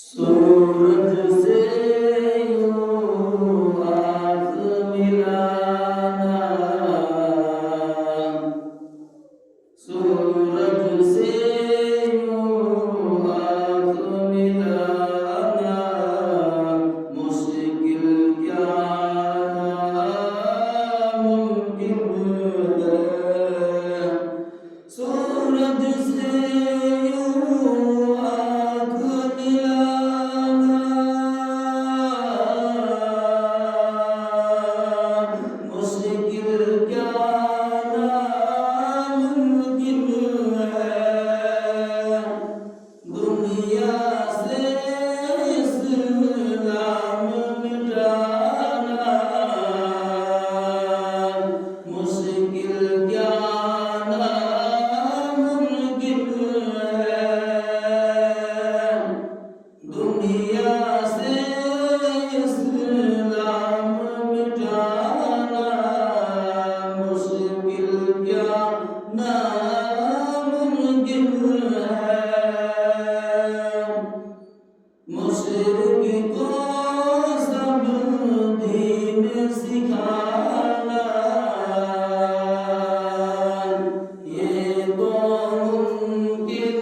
सूरज से यूं आँख मिलाना, सूरज से यूं आँख मिलाना, मुश्किल क्या मुमकिन है। सूरज से यूं आँख मिलाना, मुश्किल क्या नामुमकिन है। दुनिया से इस्लाम मिटाना, मुश्किल क्या नामुमकिन है। दुनिया से इस्लाम मिटाना, मुश्किल क्या नामुमकिन है। मुशरिक को सब दीन सिखाना, ये तो मुमकिन